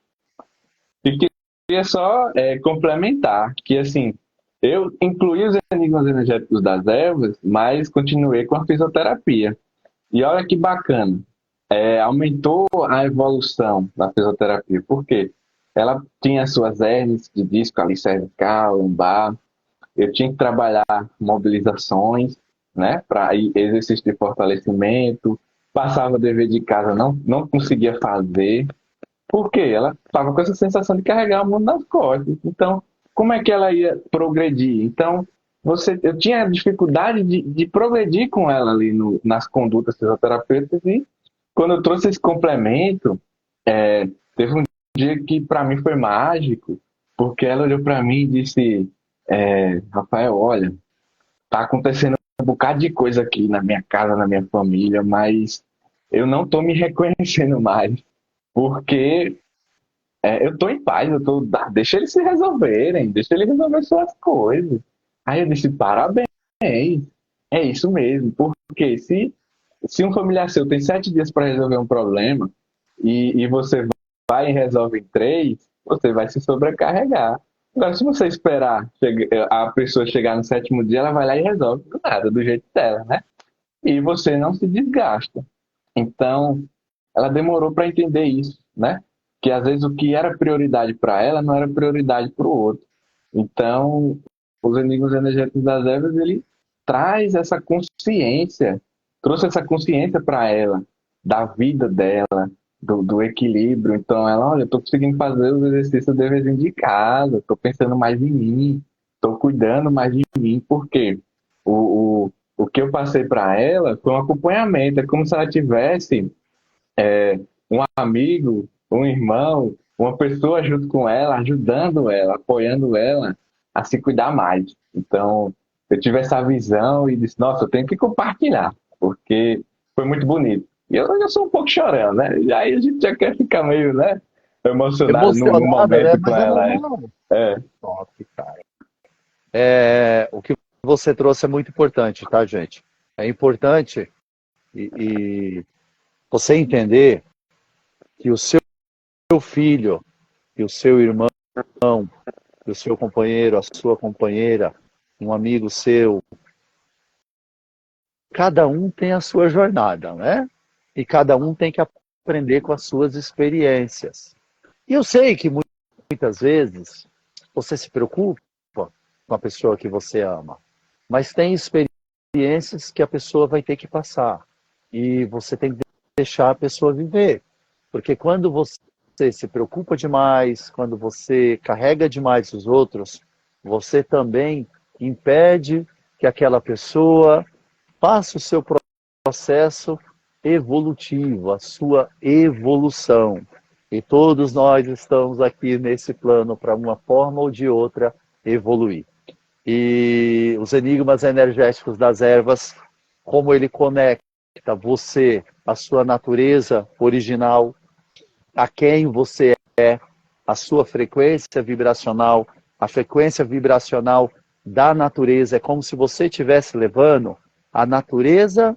E queria só complementar que, assim, eu incluí os enigmas energéticos das ervas, mas continuei com a fisioterapia. E olha que bacana, aumentou a evolução da fisioterapia. Por quê? Ela tinha suas hernias de disco ali, cervical, lombar. Eu tinha que trabalhar mobilizações, né, para exercício de fortalecimento. Passava dever de casa, não conseguia fazer. Por quê? Ela estava com essa sensação de carregar o mundo nas costas. Então, como é que ela ia progredir? Então, eu tinha dificuldade de progredir com ela ali nas condutas fisioterapêuticas e quando eu trouxe esse complemento, teve um dia que para mim foi mágico, porque ela olhou para mim e disse, Rafael, olha, tá acontecendo um bocado de coisa aqui na minha casa, na minha família, mas eu não tô me reconhecendo mais, porque eu tô em paz, deixa eles se resolverem, deixa eles resolver suas coisas. Aí eu disse, parabéns, é isso mesmo, porque se um familiar seu tem 7 dias para resolver um problema e você vai e resolve em 3, você vai se sobrecarregar. Agora, se você esperar a pessoa chegar no 7º dia, ela vai lá e resolve do nada, do jeito dela, né? E você não se desgasta. Então, ela demorou para entender isso, né? Que às vezes o que era prioridade para ela não era prioridade para o outro. Então, os enigmas energéticos das ervas, ele traz essa consciência, trouxe essa consciência para ela, da vida dela, do equilíbrio. Então, ela, olha, eu estou conseguindo fazer os exercícios deverzinho de casa, estou pensando mais em mim, estou cuidando mais de mim, porque o que eu passei para ela foi um acompanhamento, é como se ela tivesse um amigo, um irmão, uma pessoa junto com ela, ajudando ela, apoiando ela a se cuidar mais. Então, eu tive essa visão e disse, nossa, eu tenho que compartilhar, porque foi muito bonito. E eu já sou um pouco chorando, né? E aí a gente já quer ficar meio, né, emocionado no Emocionada, né? momento com Mas é ela. normal. É, Top, cara. O que você trouxe é muito importante, tá, gente? É importante e você entender que o seu filho, que o seu irmão, que o seu companheiro, a sua companheira, um amigo seu, cada um tem a sua jornada, né? E cada um tem que aprender com as suas experiências. E eu sei que muitas vezes você se preocupa com a pessoa que você ama, mas tem experiências que a pessoa vai ter que passar e você tem que deixar a pessoa viver, porque quando você se preocupa demais, quando você carrega demais os outros, você também impede que aquela pessoa faça o seu processo evolutivo, a sua evolução. E todos nós estamos aqui nesse plano para uma forma ou de outra evoluir. E os enigmas energéticos das ervas, como ele conecta você, a sua natureza original, a quem você é, a sua frequência vibracional, a frequência vibracional da natureza. É como se você estivesse levando a natureza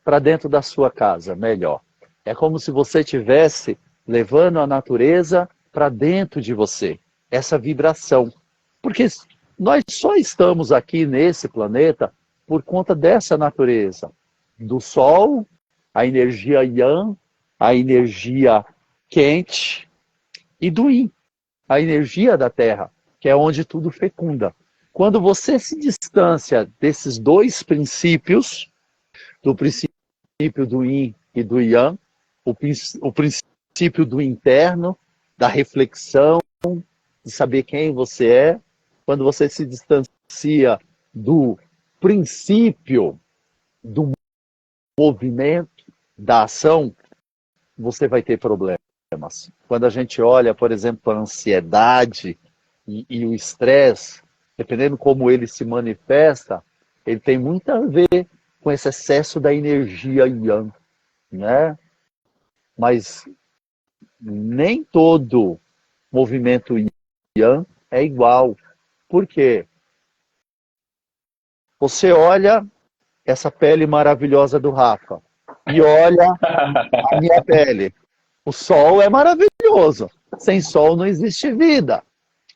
para dentro da sua casa, melhor. É como se você estivesse levando a natureza para dentro de você, essa vibração. Porque nós só estamos aqui nesse planeta por conta dessa natureza. Do Sol, a energia Yang, a energia quente, e do Yin, a energia da Terra, que é onde tudo fecunda. Quando você se distancia desses dois princípios, do princípio do Yin e do Yang, o princípio do interno, da reflexão, de saber quem você é, quando você se distancia do princípio do movimento, da ação, você vai ter problemas. Quando a gente olha, por exemplo, a ansiedade e o estresse, dependendo como ele se manifesta, ele tem muito a ver com esse excesso da energia Yang, né? Mas nem todo movimento Yang é igual. Por quê? Você olha essa pele maravilhosa do Rafa e olha a minha pele. O sol é maravilhoso. Sem sol não existe vida.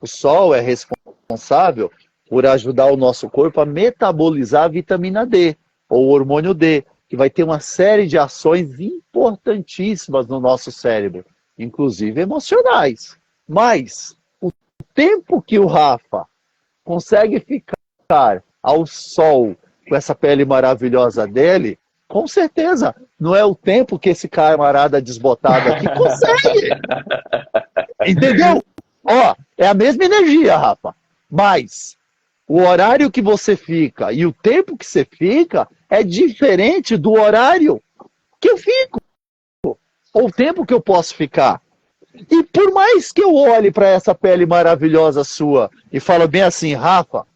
O sol é responsável por ajudar o nosso corpo a metabolizar a vitamina D, ou o hormônio D, que vai ter uma série de ações importantíssimas no nosso cérebro, inclusive emocionais. Mas o tempo que o Rafa consegue ficar ao sol com essa pele maravilhosa dele, com certeza, não é o tempo que esse camarada desbotado aqui consegue. Entendeu? Ó, é a mesma energia, Rafa. Mas o horário que você fica e o tempo que você fica é diferente do horário que eu fico. Ou o tempo que eu posso ficar. E por mais que eu olhe para essa pele maravilhosa sua e falo bem assim, Rafa,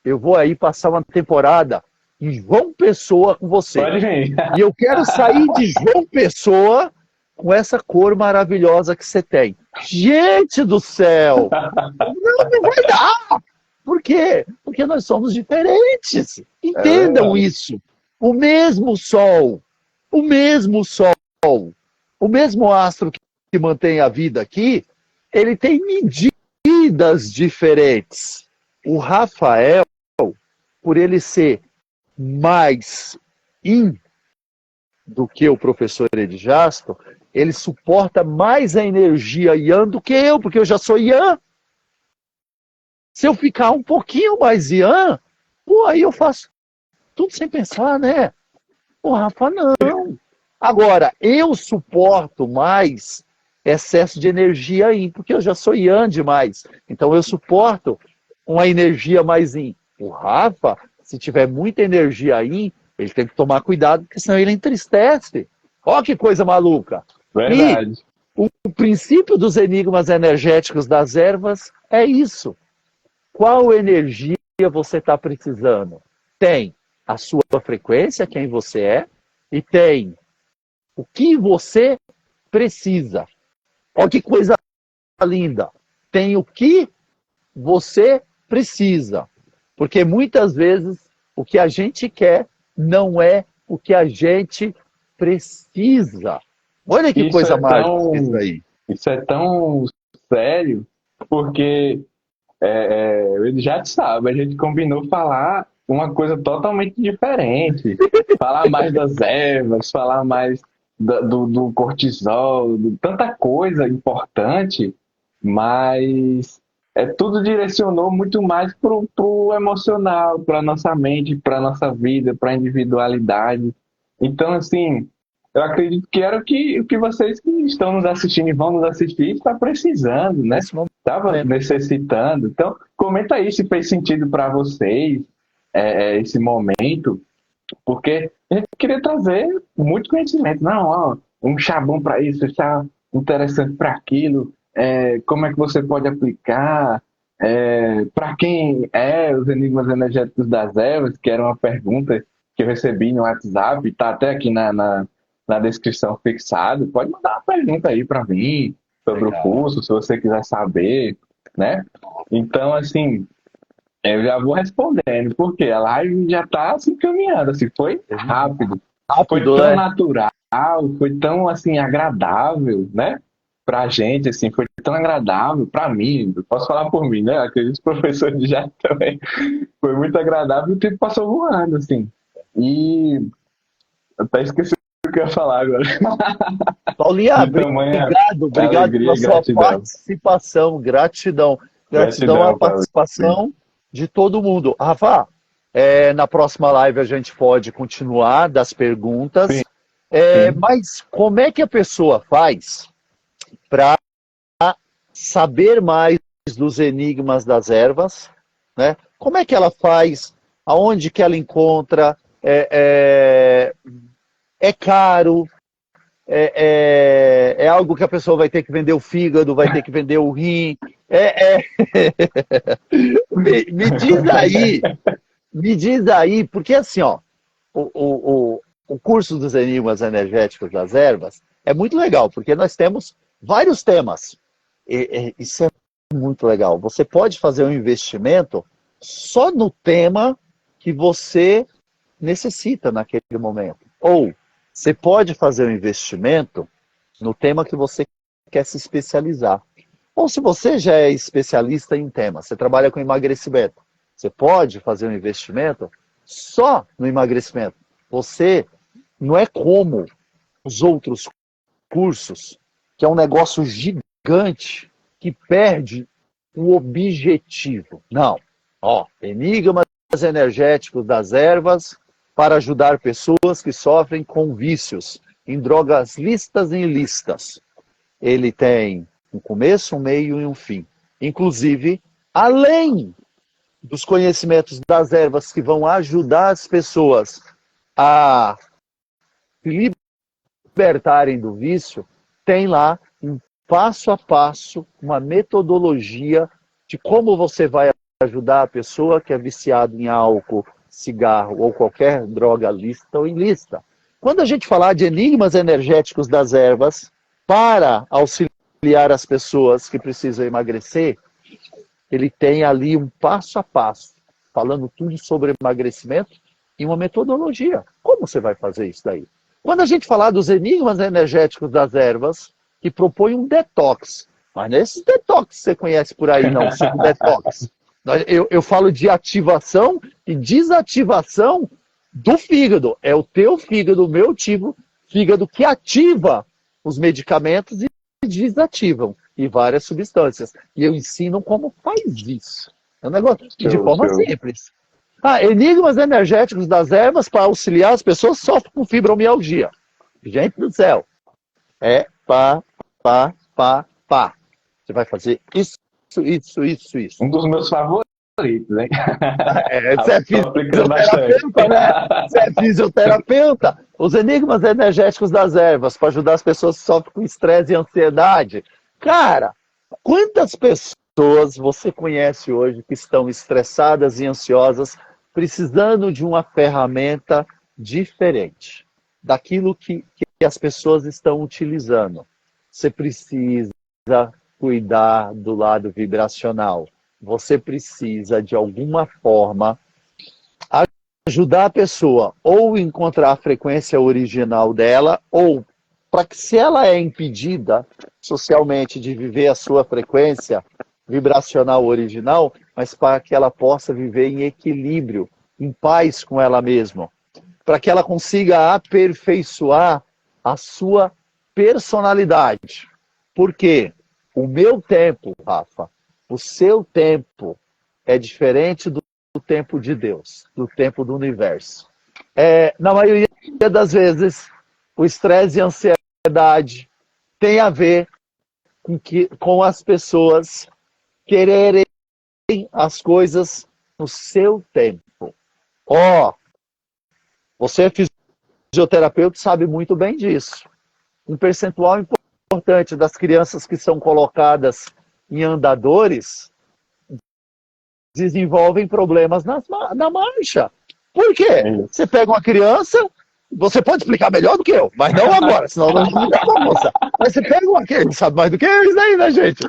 eu vou aí passar uma temporada em João Pessoa com você. Pode vir. E eu quero sair de João Pessoa com essa cor maravilhosa que você tem. Gente do céu! Não vai dar! Por quê? Porque nós somos diferentes. Entendam isso. O mesmo sol, o mesmo astro que mantém a vida aqui, ele tem medidas diferentes. O Rafael, por ele ser mais yin do que o professor Edjasto, ele suporta mais a energia yang do que eu, porque eu já sou yang. Se eu ficar um pouquinho mais yang, pô, aí eu faço tudo sem pensar, né? O Rafa, não. Agora, eu suporto mais excesso de energia yin, porque eu já sou yang demais. Então eu suporto uma energia mais yin. O Rafa, se tiver muita energia yin, ele tem que tomar cuidado, porque senão ele entristece. Olha que coisa maluca. Verdade. E o princípio dos enigmas energéticos das ervas é isso. Qual energia você está precisando? Tem a sua frequência, quem você é, e tem o que você precisa. Olha que coisa linda. Tem o que você precisa. Porque muitas vezes o que a gente quer não é o que a gente precisa. Olha que coisa mágica isso aí. Isso é tão sério, porque ele já sabe, a gente combinou falar uma coisa totalmente diferente. Falar mais das ervas, falar mais do cortisol, de tanta coisa importante, mas tudo direcionou muito mais pro emocional, para nossa mente, para nossa vida, para a individualidade. Então, assim, eu acredito que era o que vocês que estão nos assistindo e vão nos assistir está precisando, né? Estava necessitando. Então, comenta aí se fez sentido para vocês esse momento, porque a gente queria trazer muito conhecimento. Não, ó, um chá bom para isso, um chá interessante para aquilo, como é que você pode aplicar, para quem os enigmas energéticos das ervas, que era uma pergunta que eu recebi no WhatsApp, tá até aqui na descrição fixado. Pode mandar uma pergunta aí para mim sobre o Legal. curso, se você quiser saber, né? Então, assim, eu já vou respondendo, porque a live já tá se encaminhando, assim, foi rápido. Foi Rápido, tão né? natural, foi tão, assim, agradável, né? Pra gente, assim, foi tão agradável, pra mim, eu posso falar por mim, né? Aqueles professores já também. Foi muito agradável e o tempo passou voando, assim. E eu até esqueci o que eu ia falar agora. Paulinha, De tamanha obrigado alegria pela e sua gratidão. participação, gratidão. Gratidão à Gratidão, Paulo. participação de todo mundo. Rafa, na próxima live a gente pode continuar das Sim, perguntas, sim. mas como é que a pessoa faz para saber mais dos enigmas das ervas, né? Como é que ela faz? Aonde que ela encontra? É caro? É algo que a pessoa vai ter que vender o fígado, vai ter que vender o rim. É, é... me diz aí, porque assim, ó, o curso dos enigmas energéticos das ervas é muito legal, porque nós temos vários temas. Isso é muito legal. Você pode fazer um investimento só no tema que você necessita naquele momento. Ou você pode fazer um investimento no tema que você quer se especializar. Ou se você já é especialista em um tema, você trabalha com emagrecimento, você pode fazer um investimento só no emagrecimento. Você não é como os outros cursos, que é um negócio gigante que perde o objetivo. Não. Ó, enigmas energéticos das ervas para ajudar pessoas que sofrem com vícios em drogas listas e ilícitas. Ele tem um começo, um meio e um fim. Inclusive, além dos conhecimentos das ervas que vão ajudar as pessoas a se libertarem do vício, tem lá um passo a passo, uma metodologia de como você vai ajudar a pessoa que é viciada em álcool, cigarro ou qualquer droga lícita ou ilícita. Quando a gente falar de enigmas energéticos das ervas para auxiliar as pessoas que precisam emagrecer, ele tem ali um passo a passo, falando tudo sobre emagrecimento e uma metodologia. Como você vai fazer isso daí? Quando a gente falar dos enigmas energéticos das ervas, que propõe um detox, mas não é esse detox que você conhece por aí, não, suco detox. Eu falo de ativação e desativação do fígado. É o teu fígado, o meu fígado que ativa os medicamentos e desativam e várias substâncias. E eu ensino como faz isso. É um negócio de Show, forma show. simples. Enigmas energéticos das ervas para auxiliar as pessoas que sofrem com fibromialgia. Gente do céu. É pá, pá, pá, pá. Você vai fazer isso, isso. Um dos meus favoritos, hein? Você é Tô aplicando bastante. fisioterapeuta, né? Você é fisioterapeuta. Os enigmas energéticos das ervas para ajudar as pessoas que sofrem com estresse e ansiedade. Cara, quantas pessoas você conhece hoje que estão estressadas e ansiosas, precisando de uma ferramenta diferente daquilo que as pessoas estão utilizando? Você precisa cuidar do lado vibracional. Você precisa, de alguma forma, ajudar a pessoa ou encontrar a frequência original dela, ou para que, se ela é impedida socialmente de viver a sua frequência vibracional original, mas para que ela possa viver em equilíbrio, em paz com ela mesma, para que ela consiga aperfeiçoar a sua personalidade. Por quê? O meu tempo, Rafa, o seu tempo é diferente do tempo de Deus, do tempo do universo. Na maioria das vezes, o estresse e a ansiedade tem a ver com as pessoas quererem as coisas no seu tempo. Você é fisioterapeuta e sabe muito bem disso. Um percentual importante das crianças que são colocadas em andadores desenvolvem problemas na marcha. Por quê? Você pega uma criança, você pode explicar melhor do que eu, mas não agora, senão não explica, moça. Mas você pega uma criança, sabe mais do que isso aí, né, gente?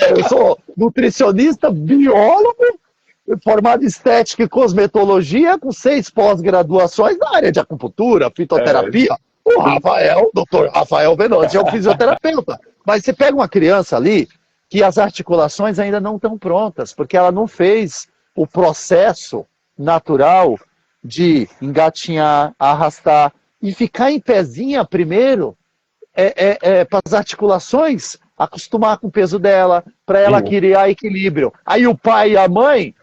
Eu sou nutricionista, biólogo, formado em estética e cosmetologia, com 6 pós-graduações na área de acupuntura, fitoterapia. O Rafael, o doutor Rafael Veloso, é um fisioterapeuta. Mas você pega uma criança ali, que as articulações ainda não estão prontas, porque ela não fez o processo natural de engatinhar, arrastar e ficar em pezinha primeiro para as articulações acostumar com o peso dela, para ela criar equilíbrio. Aí o pai e a mãe,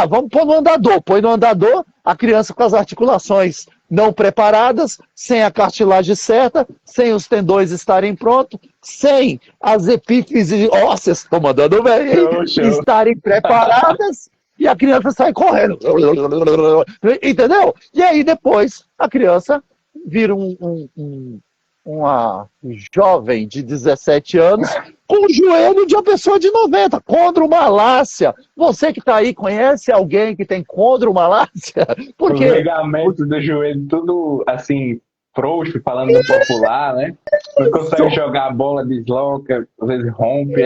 vamos pôr no andador. Põe no andador a criança com as articulações não preparadas, sem a cartilagem certa, sem os tendões estarem prontos, sem as epífises ósseas, estou mandando bem, estarem preparadas, e a criança sai correndo. Entendeu? E aí depois a criança vira uma jovem de 17 anos com o joelho de uma pessoa de 90, condromalácia. Você que está aí, conhece alguém que tem condromalácia? Porque os ligamentos do joelho tudo assim, frouxo, falando no popular, né? Não consegue jogar a bola, desloca, às vezes rompe.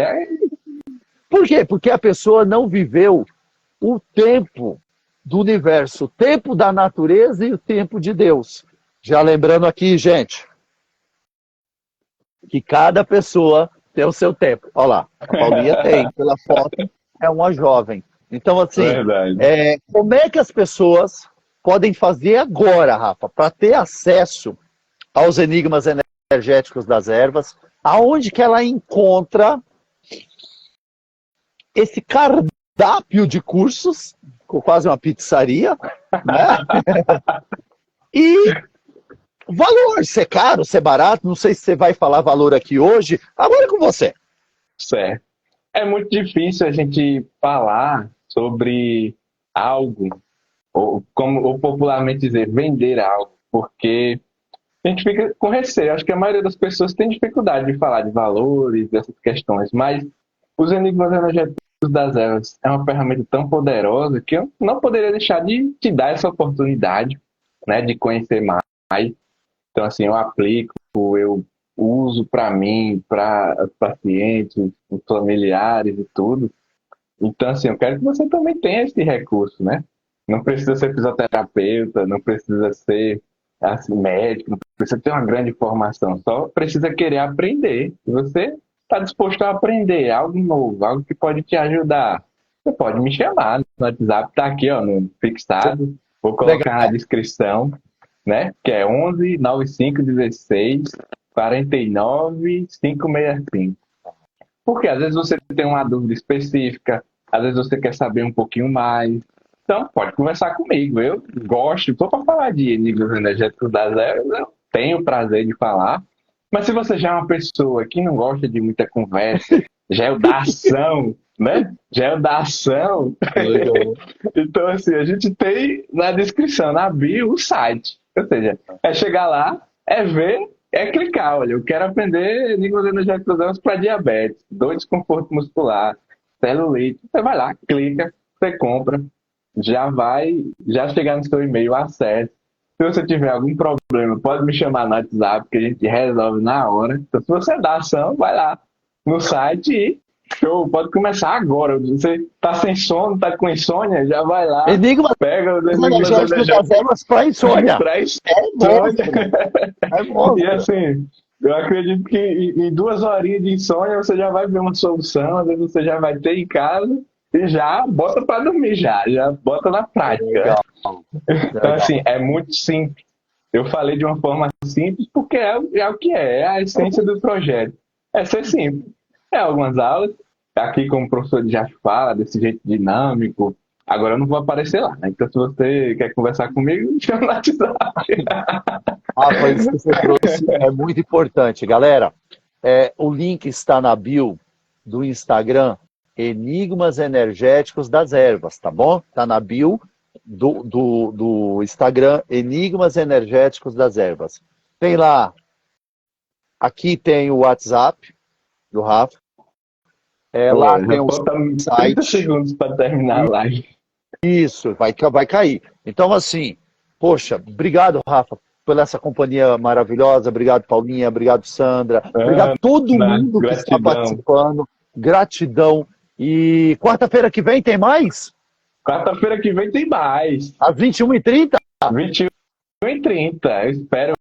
Por quê? Porque a pessoa não viveu o tempo do universo, o tempo da natureza e o tempo de Deus. Já lembrando aqui, gente, que cada pessoa tem o seu tempo. Olha lá, a Paulinha tem, pela foto, é uma jovem. Então, assim, como é que as pessoas podem fazer agora, Rafa, para ter acesso aos enigmas energéticos das ervas? Aonde que ela encontra esse cardápio de cursos, quase uma pizzaria, né? E valor, se é caro, se é barato, não sei se você vai falar valor aqui hoje. Agora é com você. Certo. É muito difícil a gente falar sobre algo, ou popularmente dizer, vender algo, porque a gente fica com receio. Acho que a maioria das pessoas tem dificuldade de falar de valores, dessas questões, mas os enigmas energéticos das ervas é uma ferramenta tão poderosa que eu não poderia deixar de te dar essa oportunidade, né, de conhecer mais. Então, assim, eu aplico, eu uso para mim, para pacientes, os familiares e tudo. Então, assim, eu quero que você também tenha esse recurso, né? Não precisa ser fisioterapeuta, não precisa ser assim, médico, não precisa ter uma grande formação, só precisa querer aprender. Se você está disposto a aprender algo novo, algo que pode te ajudar, você pode me chamar no WhatsApp, está aqui, ó, no fixado, vou colocar na descrição, né? Que é 11 95 16 49 565. Porque às vezes você tem uma dúvida específica, às vezes você quer saber um pouquinho mais. Então, pode conversar comigo. Eu gosto, estou para falar de enigmas energéticos das ervas, eu tenho o prazer de falar. Mas se você já é uma pessoa que não gosta de muita conversa, já é o da ação, né? Já é o da ação. Então, assim, a gente tem na descrição, na bio, o site. Ou seja, é chegar lá, é ver, é clicar. Olha, eu quero aprender enigmas energéticos das ervas para diabetes, dor de desconforto muscular, celulite. Você vai lá, clica, você compra, já chegar no seu e-mail, acesse. Se você tiver algum problema, pode me chamar no WhatsApp, que a gente resolve na hora. Então, se você dá ação, vai lá no site e show, pode começar agora. Você tá sem sono, tá com insônia, já vai lá. Pega os enigmas energéticos para insônia. Pra insônia. É bom. E assim, eu acredito que em 2 horinhas de insônia você já vai ver uma solução, às vezes você já vai ter em casa e já bota para dormir já bota na prática. Legal. Então, assim, é muito simples. Eu falei de uma forma simples porque é o que é a essência do projeto. É ser simples. É algumas aulas, aqui como o professor já fala, desse jeito dinâmico. Agora eu não vou aparecer lá, né? Então, se você quer conversar comigo, me chama no WhatsApp. Foi isso que você trouxe, é muito importante. Galera, o link está na bio do Instagram, Enigmas Energéticos das Ervas, tá bom? Está na bio do Instagram, Enigmas Energéticos das Ervas. Tem lá, aqui tem o WhatsApp do Rafa. Lá tem o site. 30 segundos para terminar a live. Isso, vai cair. Então, assim, poxa, obrigado, Rafa, pela essa companhia maravilhosa. Obrigado, Paulinha. Obrigado, Sandra. Obrigado a todo Ana, mundo que está gratidão. participando. Gratidão. E quarta-feira que vem tem mais? Quarta-feira que vem tem mais. Às 21h30? 21h30. Eu espero